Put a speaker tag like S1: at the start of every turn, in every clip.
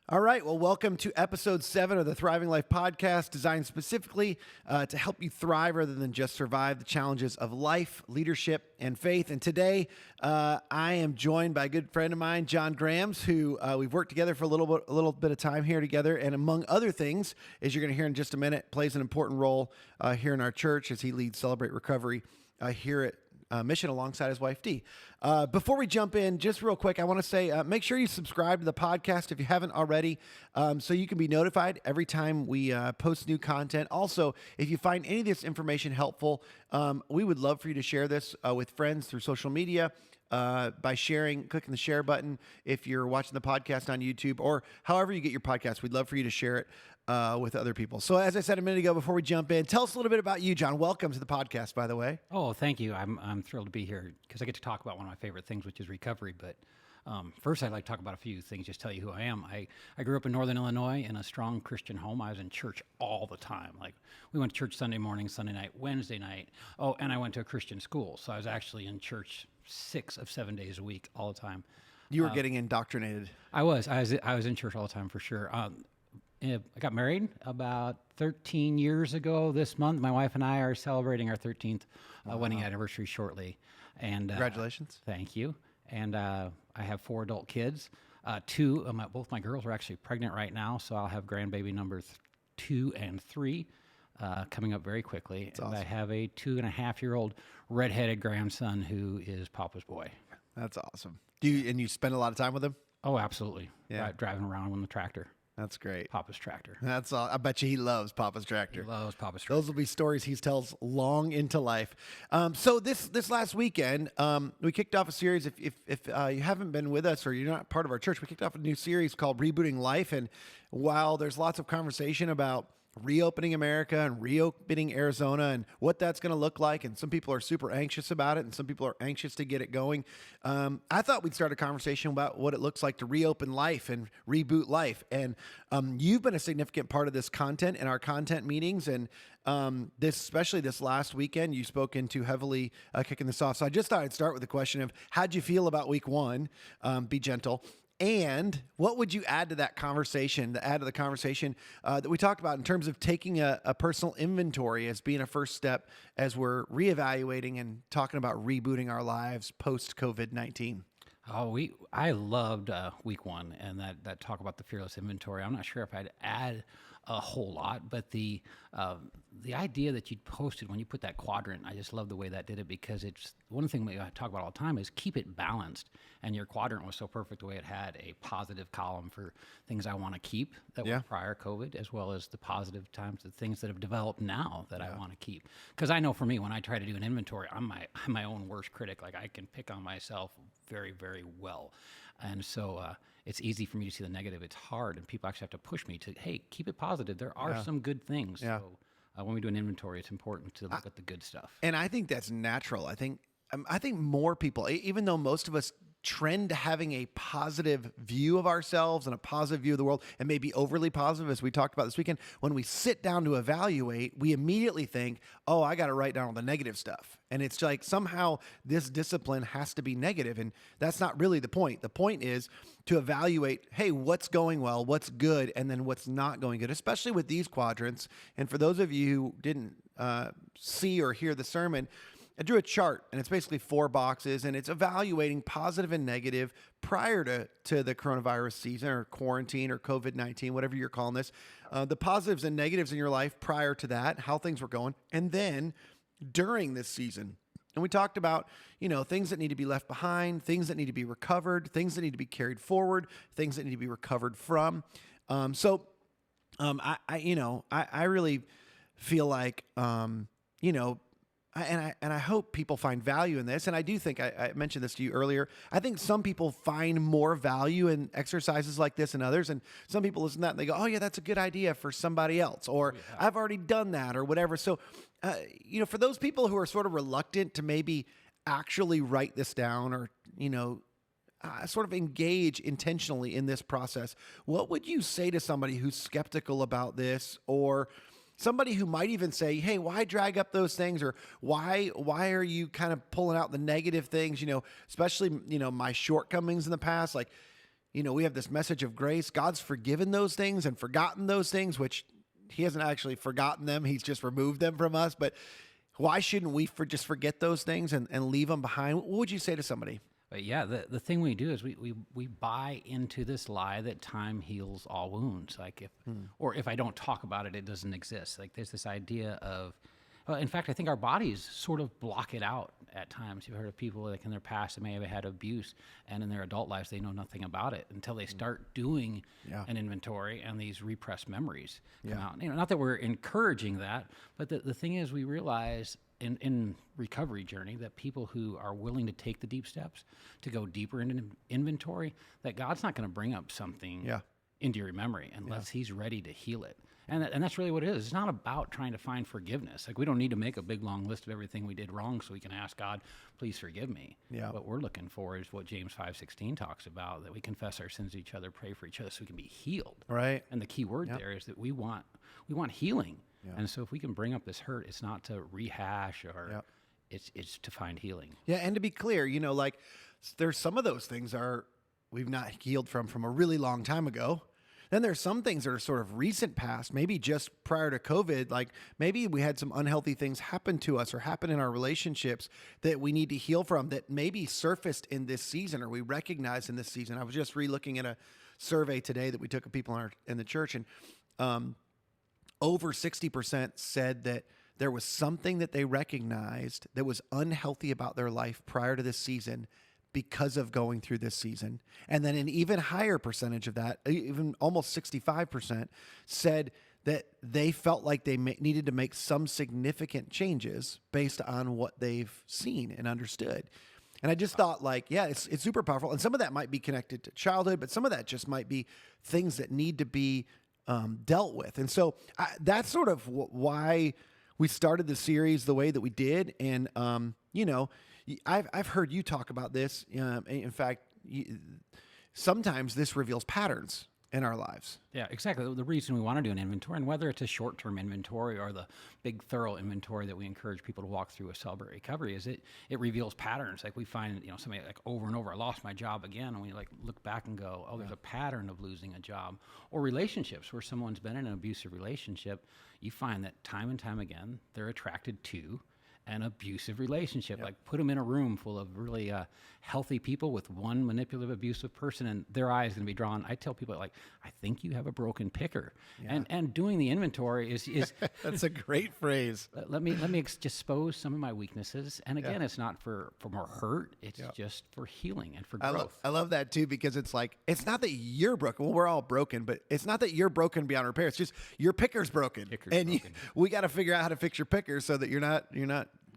S1: All right. Well, welcome to episode 7 of the Thriving Life podcast, designed specifically to help you thrive rather than just survive the challenges of life, leadership, and faith. And today, I am joined by a good friend of mine, John Grams, who we've worked together for a little bit of time here together. And among other things, as you're going to hear in just a minute, plays an important role here in our church as he leads Celebrate Recovery here at Mission alongside his wife, Dee. Before we jump in, just real quick, I want to say, make sure you subscribe to the podcast if you haven't already, so you can be notified every time we post new content. Also, if you find any of this information helpful, we would love for you to share this with friends through social media. By clicking the share button if you're watching the podcast on YouTube or however you get your podcast. We'd love for you to share it with other people. So as I said a minute ago, before we jump in, tell us a little bit about you, John. Welcome to the podcast, by the way.
S2: Oh, thank you. I'm thrilled to be here because I get to talk about one of my favorite things, which is recovery. But first, I'd like to talk about a few things, just tell you who I am. I grew up in Northern Illinois in a strong Christian home. I was in church all the time. Like, we went to church Sunday morning, Sunday night, Wednesday night. Oh, and I went to a Christian school. So I was actually in church 6 of 7 days a week, all the time.
S1: You were getting indoctrinated.
S2: I was in church all the time for sure. I got married about 13 years ago this month. My wife and I are celebrating our 13th wedding anniversary shortly. And
S1: Congratulations.
S2: Thank you. And I have 4 adult kids. Both my girls are actually pregnant right now, so I'll have grandbaby number 2 and 3 coming up very quickly.
S1: That's
S2: and
S1: awesome.
S2: I have a 2.5-year-old redheaded grandson who is Papa's boy.
S1: That's awesome. You spend a lot of time with him?
S2: Oh, absolutely.
S1: Yeah.
S2: Driving around on the tractor.
S1: That's great.
S2: Papa's tractor.
S1: That's all. I bet you he loves Papa's tractor.
S2: He loves Papa's tractor.
S1: Those will be stories he tells long into life. So this last weekend, we kicked off a series. If you haven't been with us or you're not part of our church, we kicked off a new series called Rebooting Life. And while there's lots of conversation about reopening America and reopening Arizona and what that's going to look like, and some people are super anxious about it, and some people are anxious to get it going, I thought we'd start a conversation about what it looks like to reopen life and reboot life. And you've been a significant part of this content in our content meetings, and especially this last weekend, you spoke into heavily kicking this off. So I just thought I'd start with the question of, how'd you feel about week 1? Be gentle. And what would you add to that conversation, that we talked about in terms of taking a personal inventory as being a first step as we're reevaluating and talking about rebooting our lives post-COVID-19?
S2: I loved week 1 and that talk about the fearless inventory. I'm not sure if I'd add a whole lot, but the idea that you posted when you put that quadrant, I just love the way that did it, because it's one thing I talk about all the time is keep it balanced. And your quadrant was so perfect the way it had a positive column for things I want to keep that were prior COVID, as well as the positive times, the things that have developed now that I want to keep. Because I know for me, when I try to do an inventory, I'm my own worst critic. Like, I can pick on myself very, very well. And so it's easy for me to see the negative. It's hard, and people actually have to push me to, hey, keep it positive. There are some good things.
S1: Yeah.
S2: So when we do an inventory, it's important to look at the good stuff.
S1: And I think that's natural. I think more people, even though most of us trend to having a positive view of ourselves and a positive view of the world, and maybe overly positive, as we talked about this weekend, when we sit down to evaluate, we immediately think, oh, I got to write down all the negative stuff. And it's like somehow this discipline has to be negative. And that's not really the point. The point is to evaluate, hey, what's going well, what's good, and then what's not going good, especially with these quadrants. And for those of you who didn't see or hear the sermon, I drew a chart, and it's basically 4 boxes, and it's evaluating positive and negative prior to the coronavirus season or quarantine or COVID-19, whatever you're calling this, the positives and negatives in your life prior to that, how things were going, and then during this season. And we talked about, things that need to be left behind, things that need to be recovered, things that need to be carried forward, things that need to be recovered from. I really feel like, and I hope people find value in this. And I do think, I mentioned this to you earlier, I think some people find more value in exercises like this than others. And some people listen to that and they go, oh yeah, that's a good idea for somebody else. Or I've already done that or whatever. So, for those people who are sort of reluctant to maybe actually write this down or, sort of engage intentionally in this process, what would you say to somebody who's skeptical about this, or somebody who might even say, hey, why drag up those things? Or why are you kind of pulling out the negative things, especially, my shortcomings in the past? Like, we have this message of grace. God's forgiven those things and forgotten those things, which he hasn't actually forgotten them. He's just removed them from us. But why shouldn't we just forget those things and leave them behind? What would you say to somebody?
S2: But yeah, the thing we do is we buy into this lie that time heals all wounds. Like if I don't talk about it, it doesn't exist. Like there's this idea of, well, in fact, I think our bodies sort of block it out at times. You've heard of people like in their past that may have had abuse, and in their adult lives they know nothing about it until they start doing an inventory, and these repressed memories come out. Not that we're encouraging that, but the thing is, we realize in recovery journey that people who are willing to take the deep steps to go deeper into inventory, that God's not going to bring up something into your memory unless He's ready to heal it. And that's really what it is. It's not about trying to find forgiveness. Like we don't need to make a big long list of everything we did wrong so we can ask God, please forgive me.
S1: Yeah.
S2: What we're looking for is what James 5:16 talks about, that we confess our sins to each other, pray for each other so we can be healed.
S1: Right.
S2: And the key word there is that we want healing. Yeah. And so if we can bring up this hurt, it's not to rehash or it's to find healing.
S1: Yeah. And to be clear, like there's some of those things we've not healed from a really long time ago. Then there's some things that are sort of recent past, maybe just prior to COVID, like maybe we had some unhealthy things happen to us or happen in our relationships that we need to heal from that maybe surfaced in this season or we recognized in this season. I was just re-looking at a survey today that we took of people in the church, and over 60% said that there was something that they recognized that was unhealthy about their life prior to this season because of going through this season. And then an even higher percentage of that, even almost 65%, said that they felt like they needed to make some significant changes based on what they've seen and understood. And I just thought it's super powerful. And some of that might be connected to childhood, but some of that just might be things that need to be dealt with. And so that's sort of why we started the series the way that we did. And, I've heard you talk about this. In fact, sometimes this reveals patterns in our lives.
S2: Yeah, exactly. The reason we want to do an inventory, and whether it's a short-term inventory or the big, thorough inventory that we encourage people to walk through with Celebrate Recovery, is it reveals patterns. Like we find, somebody like over and over, I lost my job again, and we look back and go, oh, there's a pattern of losing a job. Or relationships where someone's been in an abusive relationship, you find that time and time again, they're attracted to an abusive relationship. Like put them in a room full of really healthy people with one manipulative, abusive person, and their eye is going to be drawn. I tell people I think you have a broken picker. And doing the inventory is
S1: that's a great phrase.
S2: Let me just expose some of my weaknesses. And again, it's not for more hurt. It's just for healing and for growth.
S1: I love that too, because it's it's not that you're broken. Well, we're all broken, but it's not that you're broken beyond repair. It's just your picker's broken. We got to figure out how to fix your picker so that you're not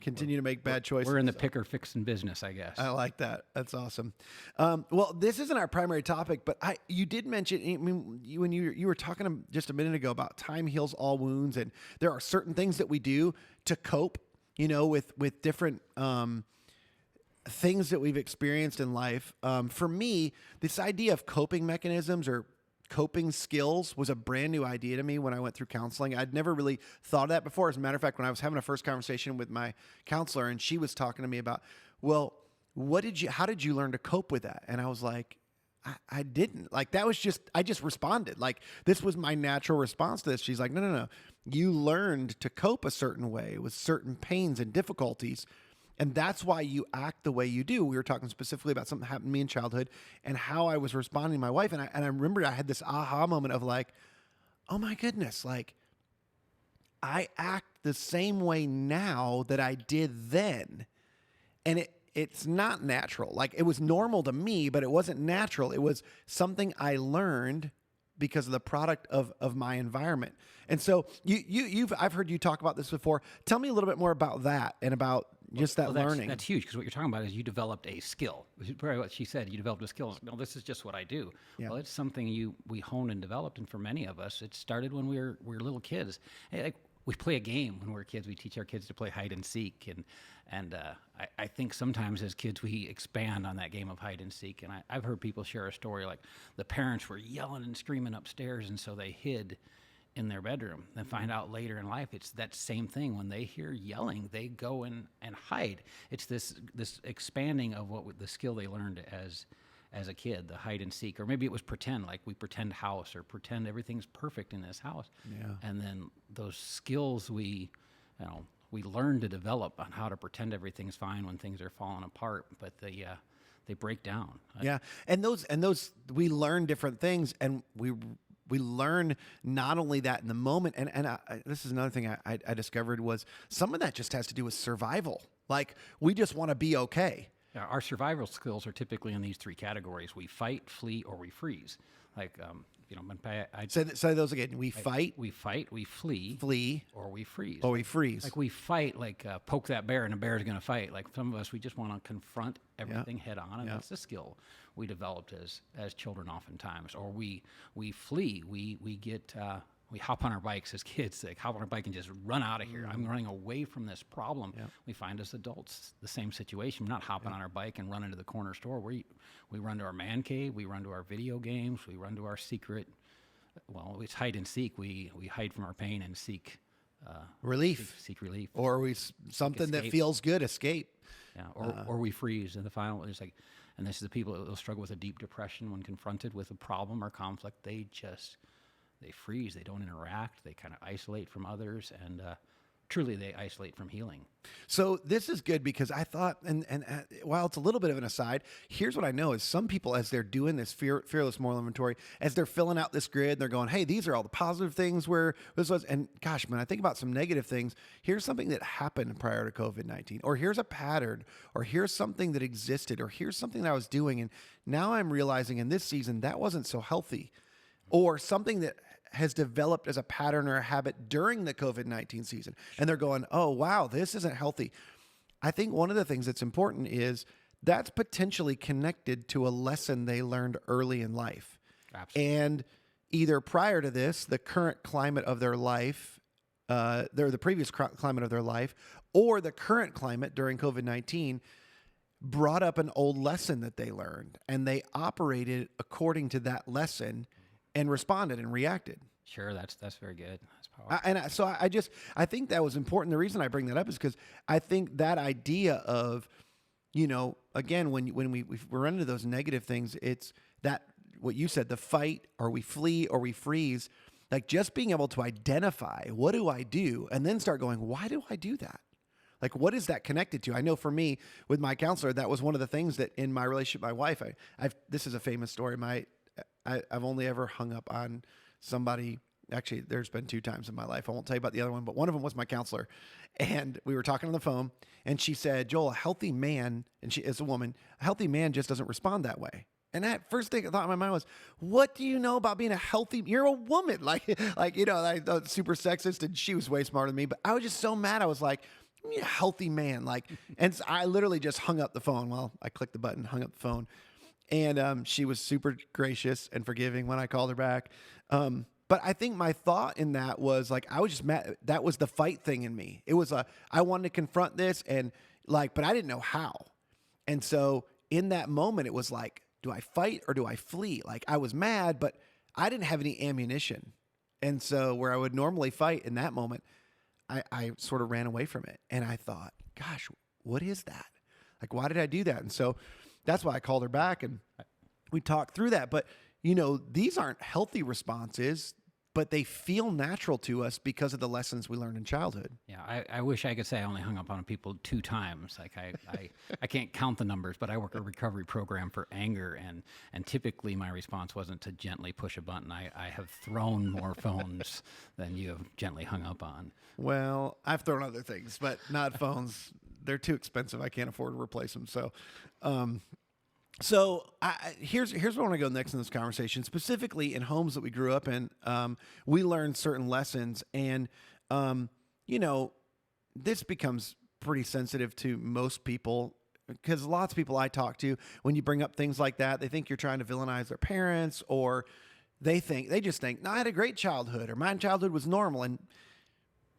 S1: continue to make bad choices.
S2: We're in the picker fixing business, I guess.
S1: I like that. That's awesome. Well, this isn't our primary topic, but you did mention, when you were talking just a minute ago about time heals all wounds, and there are certain things that we do to cope, with different things that we've experienced in life. For me, this idea of coping mechanisms or coping skills was a brand new idea to me when I went through counseling. I'd never really thought of that before. As a matter of fact, when I was having a first conversation with my counselor, and she was talking to me about, well, how did you learn to cope with that? And I was like, I didn't. I just responded. This was my natural response to this. She's like, no. You learned to cope a certain way with certain pains and difficulties. And that's why you act the way you do. We were talking specifically about something that happened to me in childhood and how I was responding to my wife. And I remember I had this aha moment of oh my goodness, I act the same way now that I did then. And it's not natural. It was normal to me, but it wasn't natural. It was something I learned because of the product of my environment. And so I've heard you talk about this before. Tell me a little bit more about that and about learning.
S2: That's huge, because what you're talking about is you developed a skill. Very what she said, you developed a skill. No, this is just what I do. Yeah. Well, it's something we honed and developed, and for many of us, it started when we were little kids. We play a game when we're kids. We teach our kids to play hide and seek, and I think sometimes as kids we expand on that game of hide and seek. And I've heard people share a story like the parents were yelling and screaming upstairs, and so they hid in their bedroom. Then find out later in life it's that same thing. When they hear yelling, they go and hide. It's this expanding of the skill they learned as a kid, the hide and seek, or maybe it was pretend, like we pretend house or pretend everything's perfect in this house.
S1: Yeah.
S2: And then those skills we learn to develop on how to pretend everything's fine when things are falling apart, but they break down.
S1: Yeah, and those we learn different things, and we learn not only that in the moment, and this is another thing I discovered was some of that just has to do with survival. Like we just want to be okay.
S2: Yeah, our survival skills are typically in these three categories: we fight, flee, or we freeze. Like I'd
S1: Say those again. We fight,
S2: we flee,
S1: flee,
S2: or we freeze.
S1: or we freeze.
S2: Like we fight, poke that bear, and the bear is going to fight. Like some of us, we just want to confront everything head on, and that's the skill we developed as children, oftentimes. Or we flee. We hop on our bikes as kids, like hop on our bike and just run out of here. I'm running away from this problem. We find as adults the same situation. We're not hopping on our bike and running to the corner store. We run to our man cave. We run to our video games. We run to our secret. Well, it's hide and seek. We hide from our pain and seek
S1: Relief,
S2: seek relief.
S1: or something that
S2: escape.
S1: feels good. Escape.
S2: Yeah, or we freeze. And the final is like, and this is the people that will struggle with a deep depression when confronted with a problem or conflict. They freeze. They don't interact. They kind of isolate from others, and truly they isolate from healing.
S1: So this is good because I thought, and while it's a little bit of an aside, here's what I know is some people, as they're doing this fearless moral inventory, as they're filling out this grid, they're going, hey, these are all the positive things where this was, and gosh, man, I think about some negative things. Here's something that happened prior to COVID-19, or here's a pattern, or here's something that existed, or here's something that I was doing, and now I'm realizing in this season that wasn't so healthy, or something that has developed as a pattern or a habit during the COVID-19 season. And they're going, oh, wow, this isn't healthy. I think one of the things that's important is that's potentially connected to a lesson they learned early in life.
S2: Absolutely.
S1: And either prior to this, the current climate of their life, the previous climate of their life, or the current climate during COVID-19 brought up an old lesson that they learned, and they operated according to that lesson and responded and reacted.
S2: Sure, that's very good. That's powerful.
S1: So I think that was important. The reason I bring that up is because I think that idea of, again, when we run into those negative things, it's that what you said, the fight, or we flee, or we freeze, like just being able to identify, what do I do? And then start going, why do I do that? Like, what is that connected to? I know for me, with my counselor, that was one of the things that in my relationship with my wife, this is a famous story. I've only ever hung up on somebody. Actually, there's been 2 times in my life. I won't tell you about the other one, but one of them was my counselor. And we were talking on the phone, and she said, Joel, a healthy man, and she is a woman, a healthy man just doesn't respond that way. And that first thing I thought in my mind was, what do you know about being a healthy, you're a woman. I thought super sexist, and she was way smarter than me, but I was just so mad. I was like, you're a healthy man. And so I literally just hung up the phone. Well, I clicked the button, hung up the phone. And she was super gracious and forgiving when I called her back. But I think my thought in that was I was just mad. That was the fight thing in me. It was I wanted to confront this but I didn't know how. And so in that moment, it was do I fight or do I flee? I was mad, but I didn't have any ammunition. And so where I would normally fight in that moment, I sort of ran away from it. And I thought, gosh, what is that? Why did I do that? And so that's why I called her back and we talked through that. But, these aren't healthy responses, but they feel natural to us because of the lessons we learned in childhood.
S2: Yeah, I wish I could say I only hung up on people 2 times. I can't count the numbers, but I work a recovery program for anger, and typically my response wasn't to gently push a button. I have thrown more phones than you have gently hung up on.
S1: Well, I've thrown other things, but not phones. They're too expensive. I can't afford to replace them. So, here's where I want to go next in this conversation. Specifically in homes that we grew up in, we learned certain lessons, and this becomes pretty sensitive to most people because lots of people I talk to, when you bring up things like that, they think you're trying to villainize their parents, or they just think, no, I had a great childhood, or my childhood was normal, and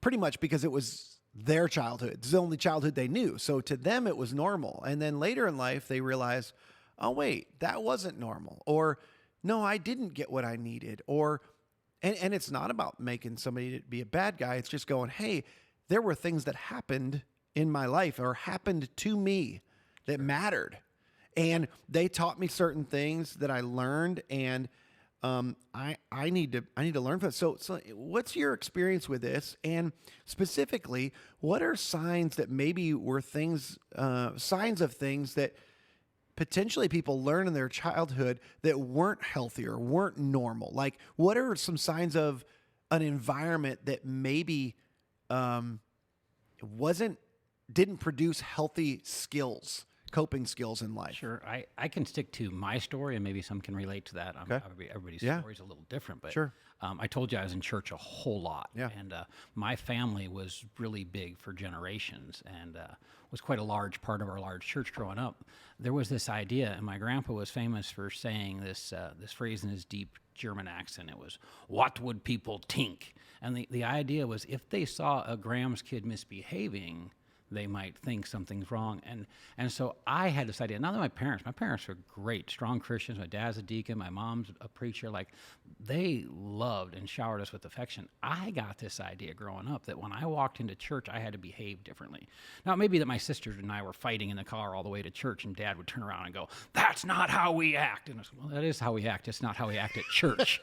S1: pretty much because it was their childhood. It's the only childhood they knew. So to them, it was normal. And then later in life, they realize, oh, wait, that wasn't normal. Or, no, I didn't get what I needed. Or, and it's not about making somebody be a bad guy. It's just going, hey, there were things that happened in my life or happened to me that mattered. And they taught me certain things that I learned, and I need to learn from it. So what's your experience with this? And specifically, what are signs that maybe were signs of things that potentially people learn in their childhood that weren't healthy or weren't normal? Like, what are some signs of an environment that maybe wasn't didn't produce healthy skills, coping skills in life?
S2: Sure. I can stick to my story, and maybe some can relate to that.
S1: Okay.
S2: Everybody's
S1: Yeah.
S2: story is a little different, but
S1: Sure.
S2: I told you I was in church a whole lot.
S1: Yeah.
S2: And my family was really big for generations and was quite a large part of our large church growing up. There was this idea, and my grandpa was famous for saying this phrase in his deep German accent. It was, "What would people think?" And the idea was if they saw a Graham's kid misbehaving, they might think something's wrong. And so I had this idea. Now that my parents were great, strong Christians. My dad's a deacon. My mom's a preacher. Like, they loved and showered us with affection. I got this idea growing up that when I walked into church, I had to behave differently. Now, it may be that my sisters and I were fighting in the car all the way to church, and Dad would turn around and go, "That's not how we act." And I was, well, that is how we act. It's not how we act at church.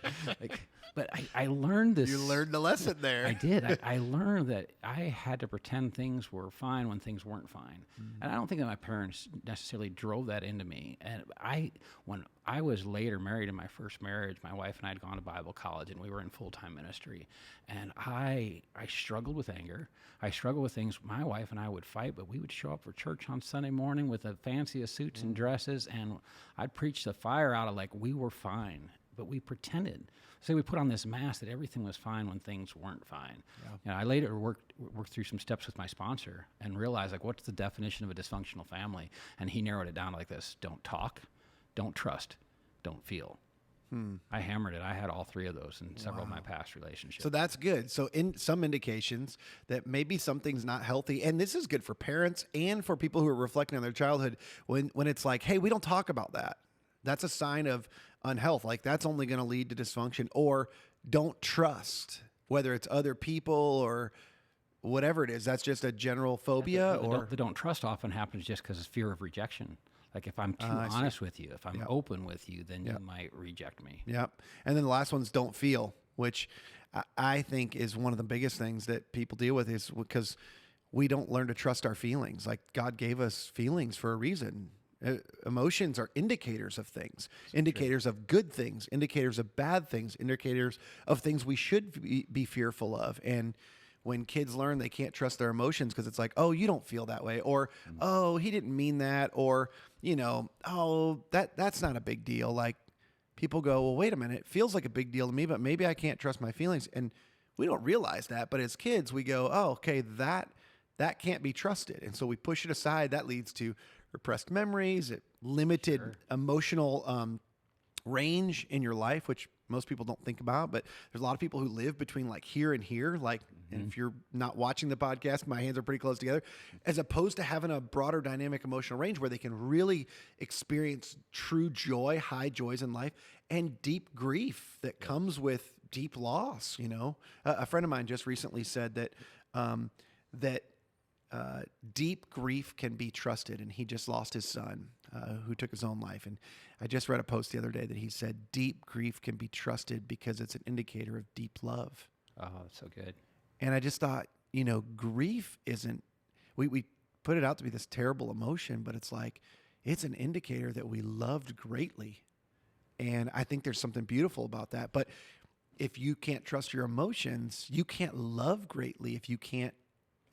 S2: But I learned this.
S1: You learned a lesson there.
S2: I did. I learned that I had to pretend things were fine when things weren't fine. And I don't think that my parents necessarily drove that into me. And when I was later married in my first marriage, my wife and I had gone to Bible college, and we were in full-time ministry. And I struggled with anger. I struggled with things. My wife and I would fight, but we would show up for church on Sunday morning with the fanciest suits and dresses, and I'd preach the fire out of like we were fine, but we pretended. So we put on this mask that everything was fine when things weren't fine. Yeah. You know, I later worked through some steps with my sponsor and realized, like, what's the definition of a dysfunctional family? And he narrowed it down like this: don't talk, don't trust, don't feel. I hammered it. I had all three of those in several of my past relationships.
S1: So that's good. So in some indications that maybe something's not healthy, and this is good for parents and for people who are reflecting on their childhood when it's like, hey, we don't talk about that. That's a sign of unhealth. Like, that's only going to lead to dysfunction. Or don't trust, whether it's other people or whatever it is. That's just a general phobia.
S2: The don't trust often happens just because of fear of rejection. Like, if I'm too honest with you, if I'm open with you, then you might reject me.
S1: Yep. And then the last one's don't feel, which I think is one of the biggest things that people deal with, is because we don't learn to trust our feelings. Like, God gave us feelings for a reason. Emotions are indicators of things, indicators of good things, indicators of bad things, indicators of things we should be fearful of. And when kids learn they can't trust their emotions because it's like, oh, you don't feel that way, or oh, he didn't mean that, or, you know, oh, that's not a big deal. Like, people go, well, wait a minute, it feels like a big deal to me, but maybe I can't trust my feelings. And we don't realize that. But as kids, we go, oh, okay, that can't be trusted. And so we push it aside. That leads to repressed memories, limited emotional range in your life, which most people don't think about. But there's a lot of people who live between like here and here. Like, and if you're not watching the podcast, my hands are pretty close together, as opposed to having a broader dynamic emotional range where they can really experience true joy, high joys in life, and deep grief that comes with deep loss. You know, a friend of mine just recently said that deep grief can be trusted, and he just lost his son who took his own life. And I just read a post the other day that he said deep grief can be trusted because it's an indicator of deep love.
S2: Oh, that's so good.
S1: And I just thought, you know, grief isn't, we put it out to be this terrible emotion, but it's like, it's an indicator that we loved greatly. And I think there's something beautiful about that. But if you can't trust your emotions, you can't love greatly if you can't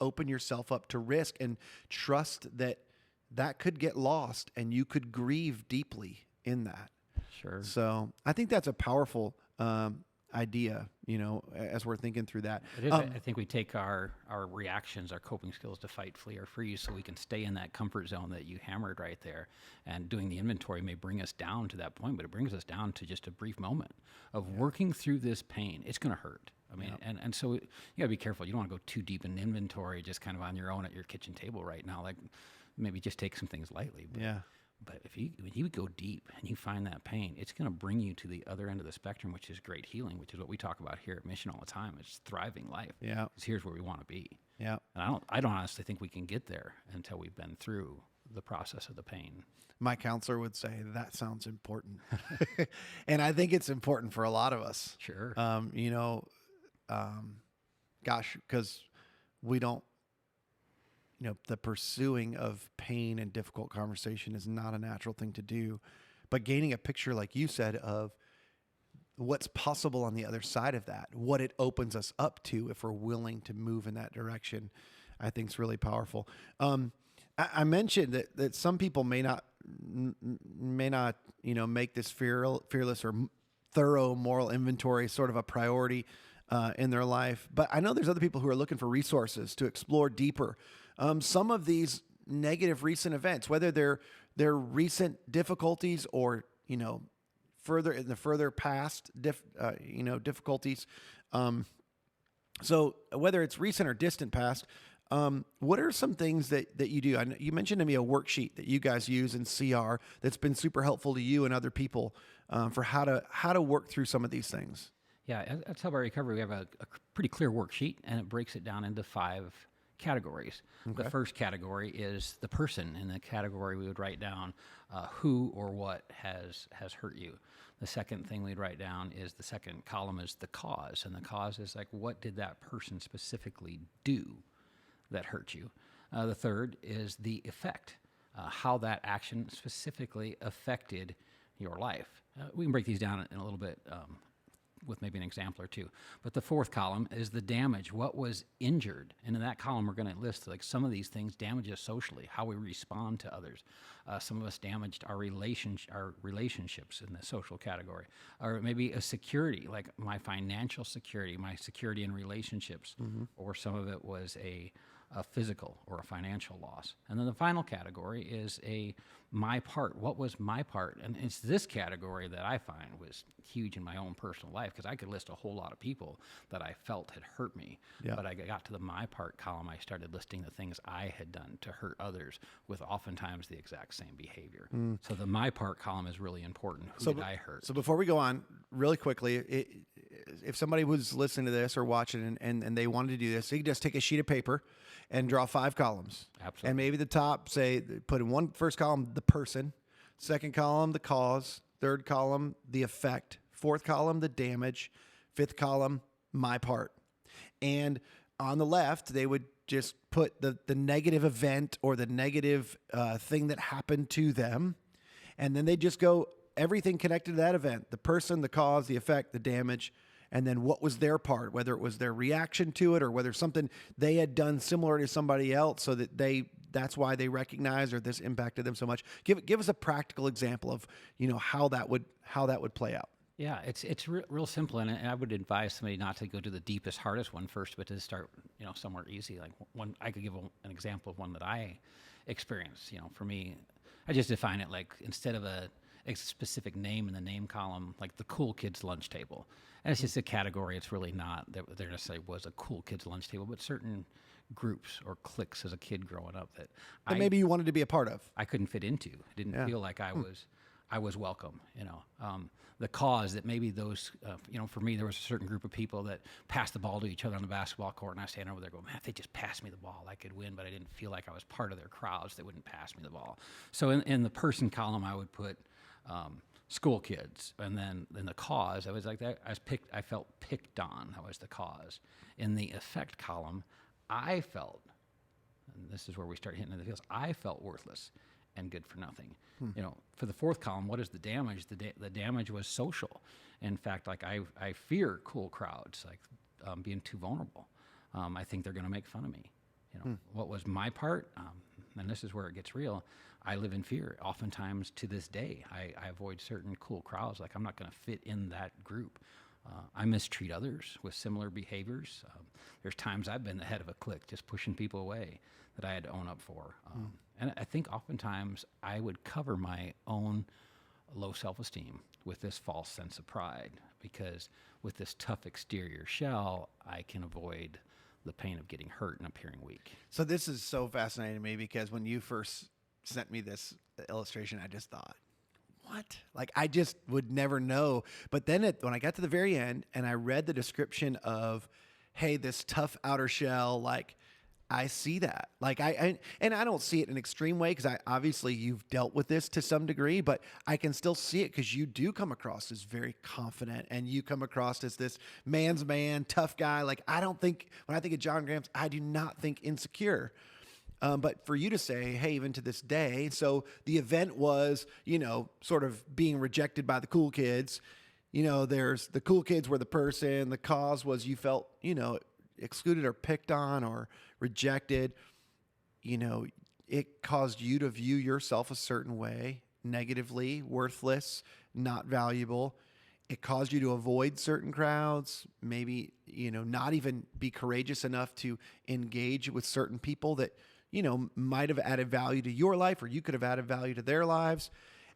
S1: open yourself up to risk and trust that could get lost and you could grieve deeply in that.
S2: Sure.
S1: So I think that's a powerful idea, you know, as we're thinking through that.
S2: It is, I think we take our reactions, our coping skills to fight, flee, or freeze, so we can stay in that comfort zone that you hammered right there. And doing the inventory may bring us down to that point, but it brings us down to just a brief moment of working through this pain. It's going to hurt. I mean, and so you got to be careful. You don't want to go too deep in inventory just kind of on your own at your kitchen table right now. Like, maybe just take some things lightly. But when you go deep and you find that pain, it's going to bring you to the other end of the spectrum, which is great healing, which is what we talk about here at Mission all the time. It's thriving life. Yeah. Because here's where we want to be.
S1: Yeah.
S2: And I don't honestly think we can get there until we've been through the process of the pain.
S1: My counselor would say that sounds important. And I think it's important for a lot of us.
S2: Sure.
S1: Gosh, because we don't, the pursuing of pain and difficult conversation is not a natural thing to do. But gaining a picture, like you said, of what's possible on the other side of that, what it opens us up to if we're willing to move in that direction, I think is really powerful. I mentioned that some people may not, make this fearless or thorough moral inventory sort of a priority in their life. But I know there's other people who are looking for resources to explore deeper some of these negative recent events, whether they're recent difficulties or further past difficulties. So whether it's recent or distant past, what are some things that you do? I know you mentioned to me a worksheet that you guys use in CR that's been super helpful to you and other people for how to work through some of these things.
S2: Yeah, at Celebrate Recovery, we have a pretty clear worksheet, and it breaks it down into 5 categories. Okay. The first category is the person. In the category, we would write down who or what has hurt you. The second thing we'd write down is the second column is the cause, and the cause is like, what did that person specifically do that hurt you? The third is the effect, how that action specifically affected your life. We can break these down in a little bit with maybe an example or two. But the fourth column is the damage, what was injured. And in that column, we're going to list like some of these things damage us socially, how we respond to others. Some of us damaged our relationships in the social category. Or maybe a security, like my financial security, my security in relationships. Mm-hmm. Or some of it was a physical or a financial loss. And then the final category is my part. What was my part? And it's this category that I find was huge in my own personal life, because I could list a whole lot of people that I felt had hurt me. Yeah. But I got to the my part column, I started listing the things I had done to hurt others with oftentimes the exact same behavior. So the my part column is really important. Who did I hurt?
S1: So before we go on, really quickly, if somebody was listening to this or watching and they wanted to do this, you could just take a sheet of paper and draw 5 columns.
S2: Absolutely.
S1: And maybe the top, say, put in first column, the person, second column, the cause, third column, the effect, fourth column, the damage, fifth column, my part. And on the left, they would just put the negative event or the negative thing that happened to them. And then they just go everything connected to that event, the person, the cause, the effect, the damage, and then what was their part, whether it was their reaction to it or whether something they had done similar to somebody else so that that's why they recognize or this impacted them so much. Give us a practical example of, how that would play out.
S2: Yeah, it's real simple, and I would advise somebody not to go to the deepest, hardest one first, but to start, somewhere easy. Like one, I could give an example of one that I experienced. For me, I just define it like instead of a specific name in the name column, like the cool kids lunch table. And it's just a category. It's really not that there necessarily was a cool kids lunch table, but certain groups or cliques as a kid growing up that
S1: maybe you wanted to be a part of.
S2: I couldn't fit into. I didn't feel like I was welcome. The cause that maybe those, for me, there was a certain group of people that passed the ball to each other on the basketball court, and I stand over there going, man, if they just passed me the ball, I could win, but I didn't feel like I was part of their crowds. They wouldn't pass me the ball. So in the person column, I would put school kids, and then in the cause, I was like that. I felt picked on. That was the cause. In the effect column, I felt, and this is where we start hitting the feels, I felt worthless and good for nothing. For the fourth column, what is the damage? The damage was social. In fact, like I fear cool crowds, like being too vulnerable. I think they're going to make fun of me. What was my part? And this is where it gets real. I live in fear. Oftentimes to this day, I avoid certain cool crowds. Like I'm not going to fit in that group. I mistreat others with similar behaviors. There's times I've been the head of a clique, just pushing people away that I had to own up for. And I think oftentimes I would cover my own low self-esteem with this false sense of pride, because with this tough exterior shell, I can avoid the pain of getting hurt and appearing weak.
S1: So this is so fascinating to me, because when you first sent me this illustration, I just thought, what? Like, I just would never know. But then when I got to the very end and I read the description of, hey, this tough outer shell, like I see that. Like and I don't see it in an extreme way because I obviously you've dealt with this to some degree, but I can still see it because you do come across as very confident and you come across as this man's man, tough guy. Like I don't think when I think of John Grams, I do not think insecure. But for you to say, hey, even to this day, so the event was, sort of being rejected by the cool kids. There's the cool kids were the person, the cause was you felt, excluded or picked on or rejected. It caused you to view yourself a certain way, negatively, worthless, not valuable. It caused you to avoid certain crowds, maybe, not even be courageous enough to engage with certain people that, might have added value to your life or you could have added value to their lives.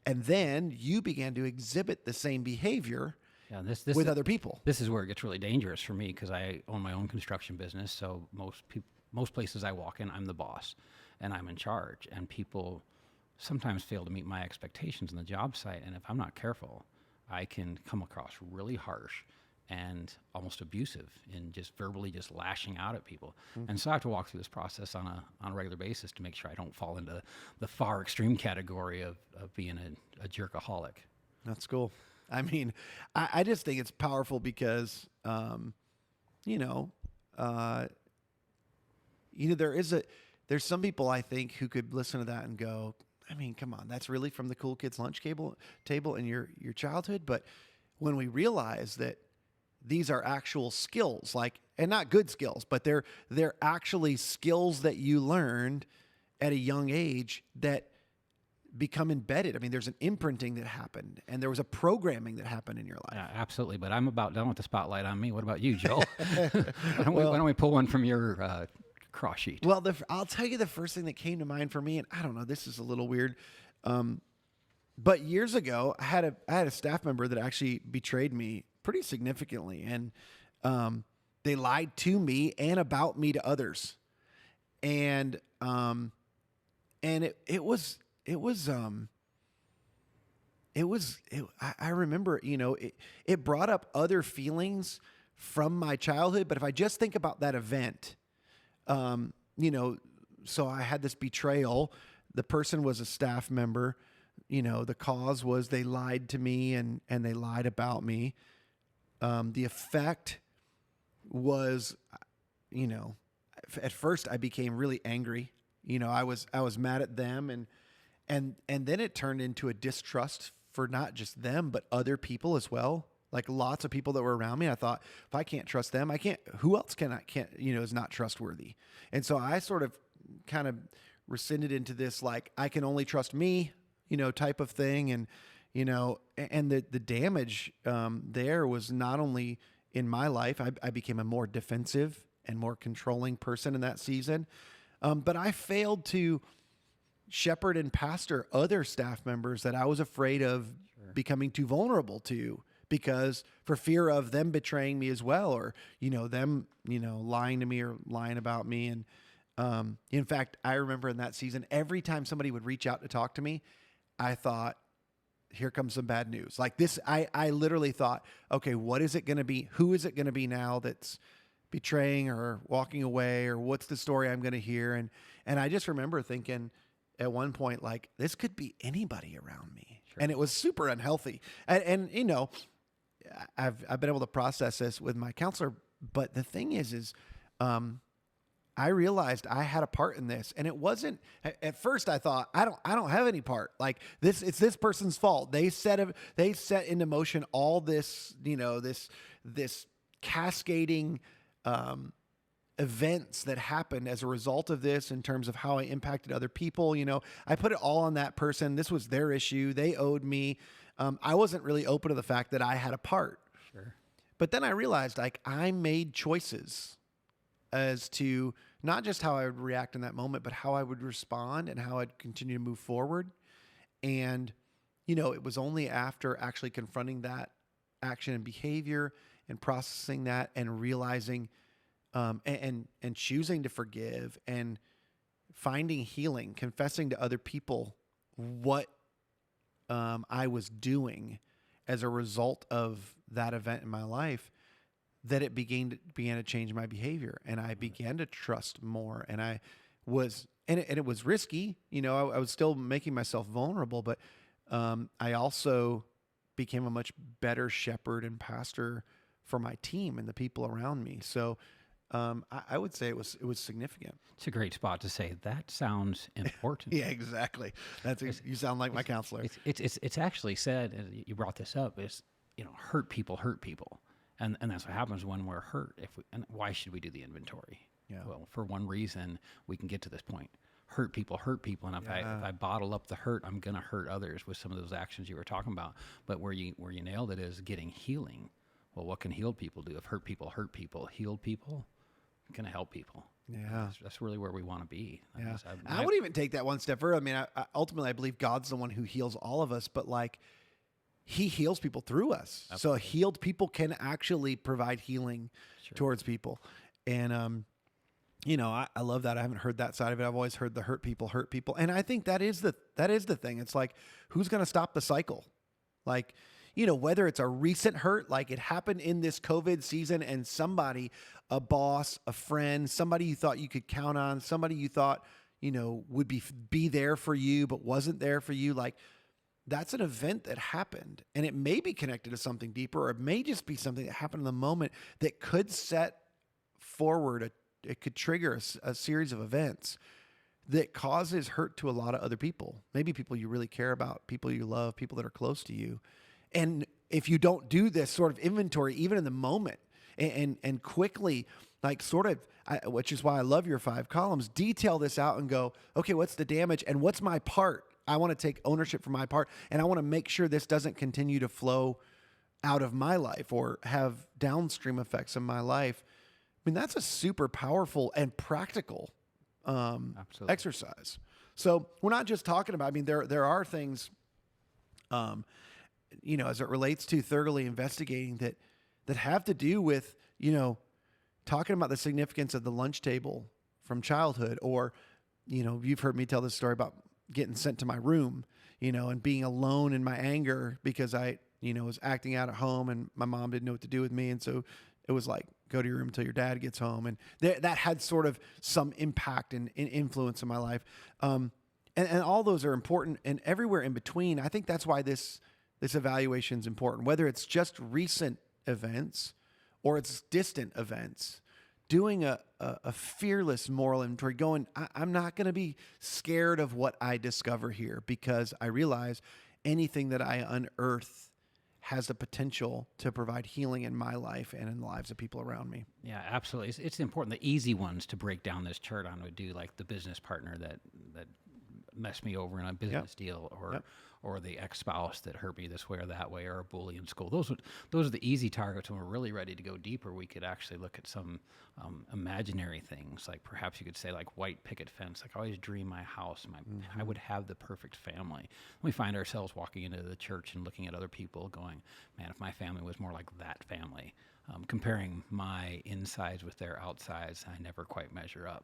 S1: And then you began to exhibit the same behavior with other people.
S2: This is where it gets really dangerous for me because I own my own construction business. So most places I walk in, I'm the boss and I'm in charge. And people sometimes fail to meet my expectations on the job site. And if I'm not careful, I can come across really harsh and almost abusive in just verbally just lashing out at people. Mm-hmm. And so I have to walk through this process on a regular basis to make sure I don't fall into the far extreme category of being a jerkaholic.
S1: That's cool. I mean, I just think it's powerful because, there's some people I think who could listen to that and go, I mean, come on, that's really from the cool kids lunch table in your childhood. But when we realize that these are actual skills, and not good skills, but they're actually skills that you learned at a young age that become embedded. I mean, there's an imprinting that happened and there was a programming that happened in your life.
S2: Yeah, absolutely. But I'm about done with the spotlight on me. What about you, Joel? Why don't we pull one from your cross sheet?
S1: Well, I'll tell you the first thing that came to mind for me, and I don't know, this is a little weird. But years ago, I had a staff member that actually betrayed me pretty significantly, and they lied to me and about me to others, and I remember, it brought up other feelings from my childhood. But if I just think about that event, so I had this betrayal. The person was a staff member. The cause was they lied to me and they lied about me. The effect was, at first I became really angry. I was mad at them and then it turned into a distrust for not just them, but other people as well. Like lots of people that were around me. I thought, if I can't trust them, who else is not trustworthy. And so I sort of kind of rescinded into this, like, I can only trust me, type of thing. And, and the damage there was not only in my life, I became a more defensive and more controlling person in that season. But I failed to shepherd and pastor other staff members that I was afraid of becoming too vulnerable to, because for fear of them betraying me as well, or, them, lying to me or lying about me. And in fact, I remember in that season, every time somebody would reach out to talk to me, I thought, here comes some bad news. Like this, I literally thought, okay, what is it going to be? Who is it going to be now that's betraying or walking away, or what's the story I'm going to hear? And I just remember thinking at one point, like, this could be anybody around me. Sure. And it was super unhealthy. And I've been able to process this with my counselor, but the thing is, I realized I had a part in this, and it wasn't. At first, I thought I don't have any part. Like this, it's this person's fault. They set into motion all this, this cascading events that happened as a result of this, in terms of how I impacted other people. I put it all on that person. This was their issue. They owed me. I wasn't really open to the fact that I had a part.
S2: Sure.
S1: But then I realized, like, I made choices as to not just how I would react in that moment, but how I would respond and how I'd continue to move forward. And, it was only after actually confronting that action and behavior and processing that and realizing and choosing to forgive and finding healing, confessing to other people what I was doing as a result of that event in my life, that it began to change my behavior, and I began to trust more. And I was, and it was risky. I was still making myself vulnerable, but I also became a much better shepherd and pastor for my team and the people around me. So I would say it was significant.
S2: It's a great spot to say that sounds important.
S1: Yeah, exactly. You sound like my counselor.
S2: It's actually said, and you brought this up, is hurt people, and that's what happens when we're hurt. And why should we do the inventory?
S1: Yeah.
S2: Well, for one reason, we can get to this point. Hurt people, and if I bottle up the hurt, I'm gonna hurt others with some of those actions you were talking about. But where you nailed it is getting healing. Well, what can healed people do? If hurt people, healed people can help people.
S1: Yeah.
S2: That's really where we want to be.
S1: Yeah. I would even take that one step further. I mean, ultimately, I believe God's the one who heals all of us, but like, he heals people through us. Absolutely. So healed people can actually provide healing towards people. And, I love that. I haven't heard that side of it. I've always heard the hurt people. And I think that is the thing. It's like, who's going to stop the cycle? Like, whether it's a recent hurt, like it happened in this COVID season, and somebody, a boss, a friend, somebody you thought you could count on, somebody you thought, would be there for you, but wasn't there for you. Like, that's an event that happened, and it may be connected to something deeper, or it may just be something that happened in the moment that could set forward it could trigger a series of events that causes hurt to a lot of other people. Maybe people you really care about, people you love, people that are close to you. And if you don't do this sort of inventory, even in the moment, and quickly, like which is why I love your 5 columns, detail this out and go, okay, what's the damage and what's my part? I want to take ownership for my part, and I want to make sure this doesn't continue to flow out of my life or have downstream effects in my life. I mean, that's a super powerful and practical exercise. So we're not just talking about, I mean, there are things, as it relates to thoroughly investigating that have to do with, talking about the significance of the lunch table from childhood, or, you've heard me tell this story about getting sent to my room, and being alone in my anger because I, was acting out at home and my mom didn't know what to do with me. And so it was like, go to your room until your dad gets home. And that had sort of some impact and influence in my life. And all those are important, and everywhere in between. I think that's why this evaluation is important, whether it's just recent events or it's distant events. Doing a fearless moral inventory, going, I'm not going to be scared of what I discover here, because I realize anything that I unearth has the potential to provide healing in my life and in the lives of people around me.
S2: Yeah, absolutely. It's important. The easy ones to break down this chart on would do, like the business partner that messed me over in a business deal, or the ex-spouse that hurt me this way or that way, or a bully in school. Those are the easy targets. When we're really ready to go deeper, we could actually look at some imaginary things, like perhaps you could say like white picket fence. Like I always dream my house, I would have the perfect family. We find ourselves walking into the church and looking at other people going, man, if my family was more like that family. Comparing my insides with their outsides, I never quite measure up,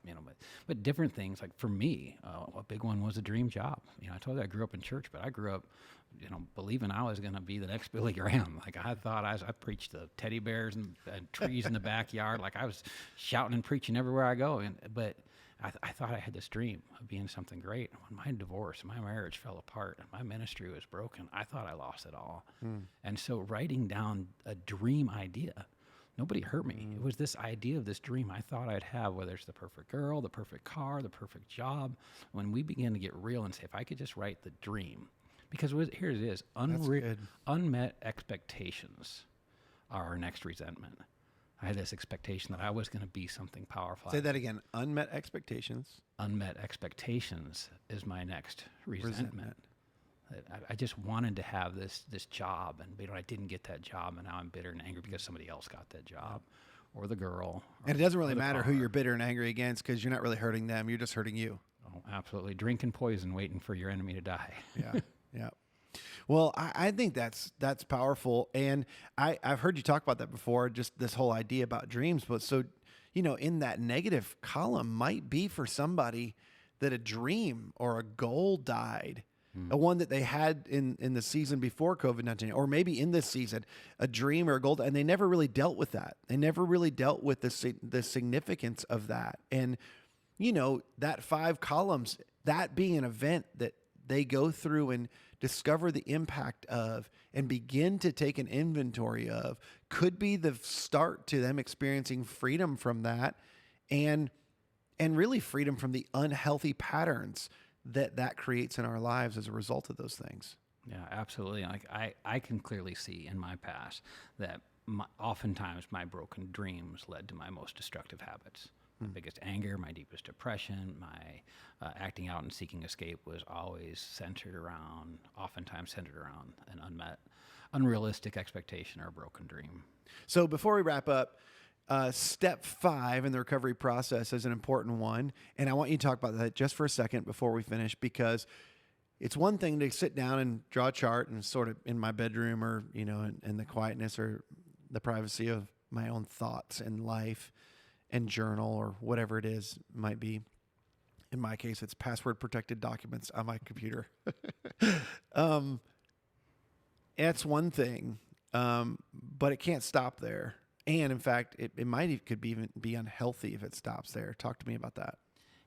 S2: but different things. Like for me, a big one was a dream job. I told you I grew up in church, but I grew up, believing I was going to be the next Billy Graham. Like I thought I preached to teddy bears and trees in the backyard. Like I was shouting and preaching everywhere I go. But I thought I had this dream of being something great. When my divorce, my marriage fell apart, and my ministry was broken, I thought I lost it all. And so writing down a dream idea, nobody hurt me. It was this idea of this dream I thought I'd have, whether it's the perfect girl, the perfect car, the perfect job. When we begin to get real and say, if I could just write the dream, because here it is, unmet expectations are our next resentment. I had this expectation that I was going to be something powerful.
S1: Say that again. Unmet expectations.
S2: Unmet expectations is my next resentment. I just wanted to have this job, and I didn't get that job, and now I'm bitter and angry because somebody else got that job, or the girl.
S1: And it doesn't really matter who you're bitter and angry against, because you're not really hurting them. You're just hurting you.
S2: Oh, absolutely. Drinking poison, waiting for your enemy to die.
S1: Yeah. Well, I think that's powerful. And I've heard you talk about that before, just this whole idea about dreams. But so, in that negative column might be for somebody that a dream or a goal died a one that they had in the season before COVID-19, or maybe in this season, a dream or a goal, and they never really dealt with that. They never really dealt with the significance of that. And, that 5 columns, that being an event that they go through and discover the impact of and begin to take an inventory of, could be the start to them experiencing freedom from that, and really freedom from the unhealthy patterns that creates in our lives as a result of those things.
S2: Yeah, absolutely. Like I can clearly see in my past that oftentimes my broken dreams led to my most destructive habits. My biggest anger, my deepest depression, my acting out and seeking escape was oftentimes centered around an unrealistic expectation or a broken dream.
S1: So before we wrap up, step 5 in the recovery process is an important one. And I want you to talk about that just for a second before we finish, because it's one thing to sit down and draw a chart and sort of in my bedroom or, in the quietness or the privacy of my own thoughts and life and journal or whatever it is might be. In my case, it's password protected documents on my computer. That's one thing. But it can't stop there. And in fact, it could even be unhealthy if it stops there. Talk to me about that.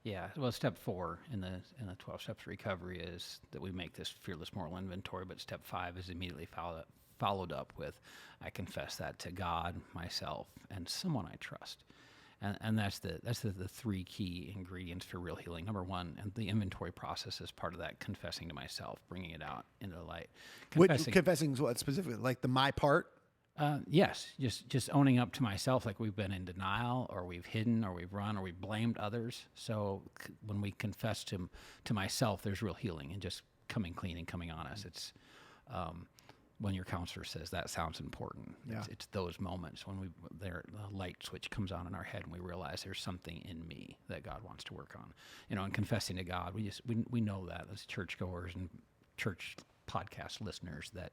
S2: Yeah, well, step 4 in the 12 steps of recovery is that we make this fearless moral inventory. But step 5 is immediately followed up with, I confess that to God, myself, and someone I trust. And that's the 3 key ingredients for real healing. Number 1, and the inventory process is part of that, confessing to myself, bringing it out into the light.
S1: Confessing is what specifically? Like the my part?
S2: Yes, just owning up to myself, like we've been in denial, or we've hidden, or we've run, or we've blamed others. So when we confess to myself, there's real healing and just coming clean and coming honest. It's when your counselor says that sounds important.
S1: Yeah.
S2: It's those moments when the light switch comes on in our head and we realize there's something in me that God wants to work on. And confessing to God, we know that as churchgoers and church podcast listeners that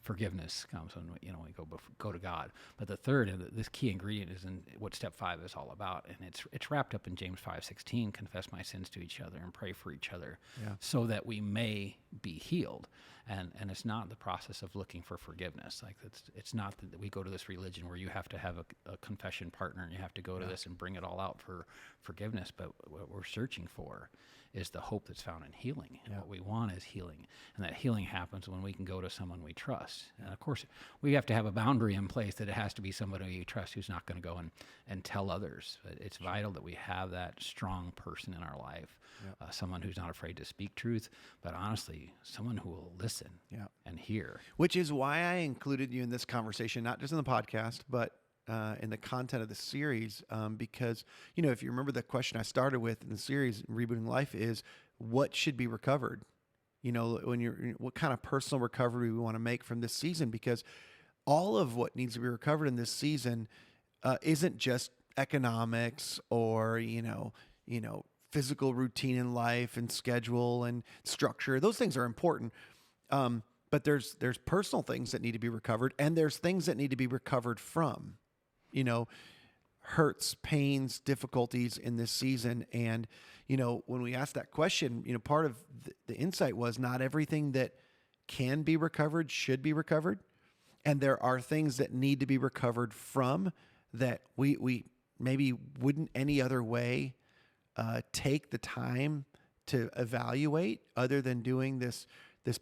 S2: forgiveness comes when we go to God. But the third and this key ingredient is in what step 5 is all about, and it's wrapped up in James 5:16. Confess my sins to each other and pray for each other, so that we may be healed. And it's not the process of looking for forgiveness. Like it's not that we go to this religion where you have to have a confession partner and you have to go to this and bring it all out for forgiveness. But what we're searching for is the hope that's found in healing. And what we want is healing. And that healing happens when we can go to someone we trust. And of course, we have to have a boundary in place that it has to be somebody you trust who's not going to go and tell others. But it's vital that we have that strong person in our life, someone who's not afraid to speak truth, but honestly, someone who will listen and hear.
S1: Which is why I included you in this conversation, not just in the podcast, but in the content of the series, because, if you remember the question I started with in the series, Rebooting Life, is what should be recovered? What kind of personal recovery we want to make from this season, because all of what needs to be recovered in this season isn't just economics or, physical routine in life and schedule and structure. Those things are important. But there's personal things that need to be recovered, and there's things that need to be recovered from, hurts, pains, difficulties in this season. And, when we asked that question, part of the insight was not everything that can be recovered should be recovered. And there are things that need to be recovered from that we maybe wouldn't any other way take the time to evaluate other than doing this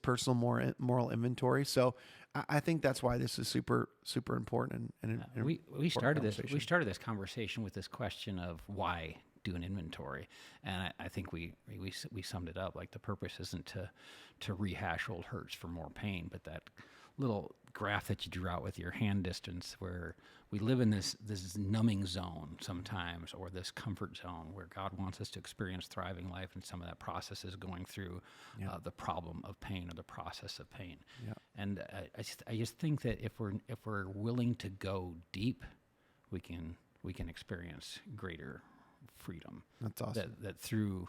S1: personal moral inventory. So I think that's why this is super, super important. And
S2: we started this conversation with this question of why do an inventory, and I think we summed it up. Like, the purpose isn't to rehash old hurts for more pain, but that little graph that you drew out with your hand distance, where we live in this numbing zone sometimes, or this comfort zone where God wants us to experience thriving life, and some of that process is going through the problem of pain or the process of pain. And I just think that if we're willing to go deep, we can experience greater freedom.
S1: That's awesome.
S2: That through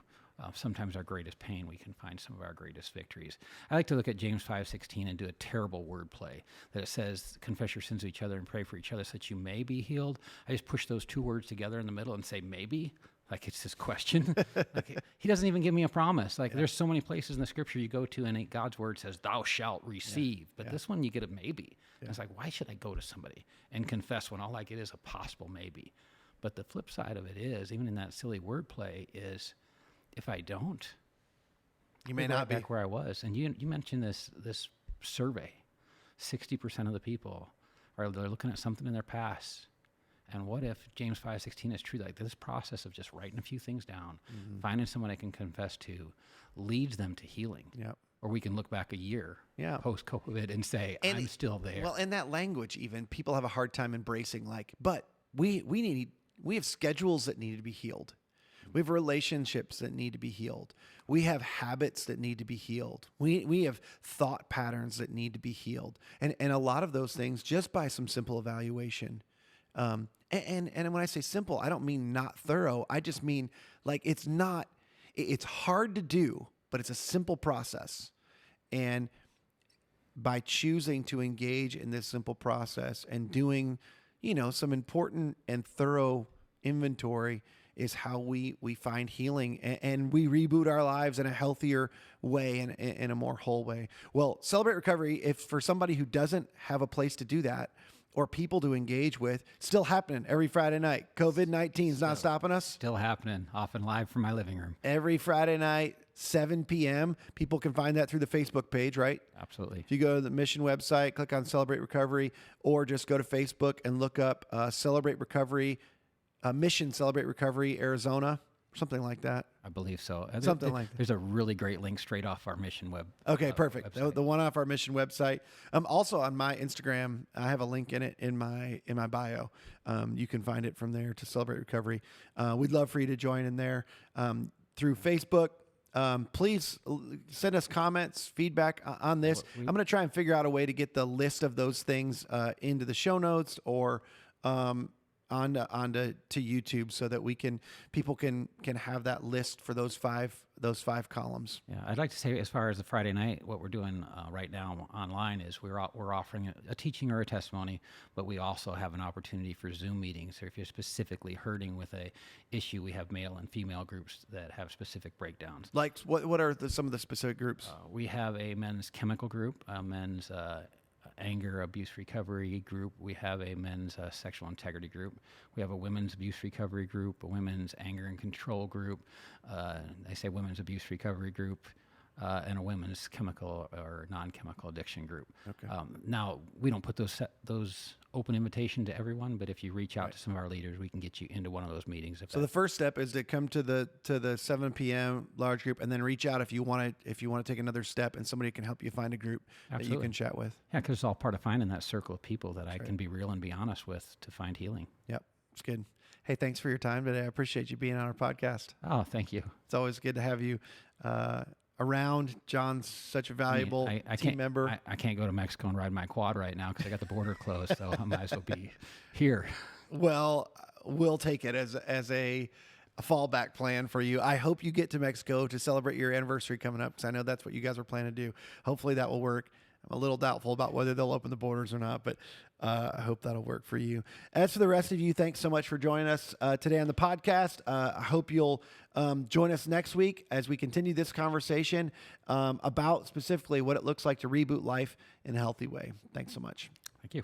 S2: sometimes our greatest pain, we can find some of our greatest victories. I like to look at James 5:16 and do a terrible wordplay that it says, confess your sins to each other and pray for each other so that you may be healed. I just push those 2 words together in the middle and say maybe. Like it's this question. Like he doesn't even give me a promise. Like there's so many places in the scripture you go to and God's word says, thou shalt receive. But this one you get a maybe. It's like, why should I go to somebody and confess when all I get is a possible maybe? But the flip side of it is, even in that silly wordplay, is if I don't,
S1: You may
S2: I'll
S1: not
S2: be
S1: be.
S2: back where I was. And you mentioned this survey. 60% of the people they're looking at something in their past. And what if James 5:16 is true? Like this process of just writing a few things down, finding someone I can confess to, leads them to healing.
S1: Yep.
S2: Or we can look back a year
S1: Yeah.
S2: post-COVID and say, I'm still there.
S1: Well, in that language, even people have a hard time embracing. Like, but we have schedules that need to be healed. We have relationships that need to be healed. We have habits that need to be healed. We have thought patterns that need to be healed. And a lot of those things just by some simple evaluation. And when I say simple, I don't mean not thorough. I just mean like it's hard to do, but it's a simple process. And by choosing to engage in this simple process and doing, some important and thorough inventory is how we find healing and we reboot our lives in a healthier way and in a more whole way. Well, Celebrate Recovery, if for somebody who doesn't have a place to do that or people to engage with, still happening every Friday night. COVID-19 is not stopping us.
S2: Still happening, often live from my living room.
S1: Every Friday night, 7 p.m. People can find that through the Facebook page, right?
S2: Absolutely.
S1: If you go to the Mission website, click on Celebrate Recovery, or just go to Facebook and look up Celebrate Recovery, Mission Celebrate Recovery, Arizona, something like that.
S2: I believe so.
S1: Something like that.
S2: There's a really great link straight off our Mission web.
S1: Okay, perfect.
S2: Website.
S1: The one off our Mission website. Also on my Instagram, I have a link in it in my bio. You can find it from there to Celebrate Recovery. We'd love for you to join in there through Facebook. Please send us comments, feedback on this. I'm going to try and figure out a way to get the list of those things into the show notes or onto YouTube so that people can have that list for those five columns.
S2: Yeah, I'd like to say as far as the Friday night, what we're doing right now online is we're offering a teaching or a testimony, but we also have an opportunity for Zoom meetings. So if you're specifically hurting with a issue, we have male and female groups that have specific breakdowns.
S1: Like what are some of the specific groups?
S2: We have a men's chemical group, a men's anger abuse recovery group. We have a men's sexual integrity group. We have a women's abuse recovery group, a women's anger and control group. I say women's abuse recovery group, and a women's chemical or non-chemical addiction group.
S1: Okay.
S2: Now we don't put those open invitation to everyone, but if you reach out to some of our leaders, we can get you into one of those meetings.
S1: So the first step is to come to the 7 p.m. large group, and then reach out if you want to take another step, and somebody can help you find a group that you can chat with.
S2: Yeah, because it's all part of finding that circle of people that I can be real and be honest with to find healing.
S1: Yep, it's good. Hey, thanks for your time today. I appreciate you being on our podcast.
S2: Oh, thank you.
S1: It's always good to have you around. John's such a valuable team member.
S2: I can't go to Mexico and ride my quad right now because I got the border closed, so I might as well be here.
S1: Well, we'll take it as a fallback plan for you. I hope you get to Mexico to celebrate your anniversary coming up because I know that's what you guys are planning to do. Hopefully that will work. I'm a little doubtful about whether they'll open the borders or not, but I hope that'll work for you. As for the rest of you, thanks so much for joining us today on the podcast. I hope you'll join us next week as we continue this conversation about specifically what it looks like to reboot life in a healthy way. Thanks so much.
S2: Thank you.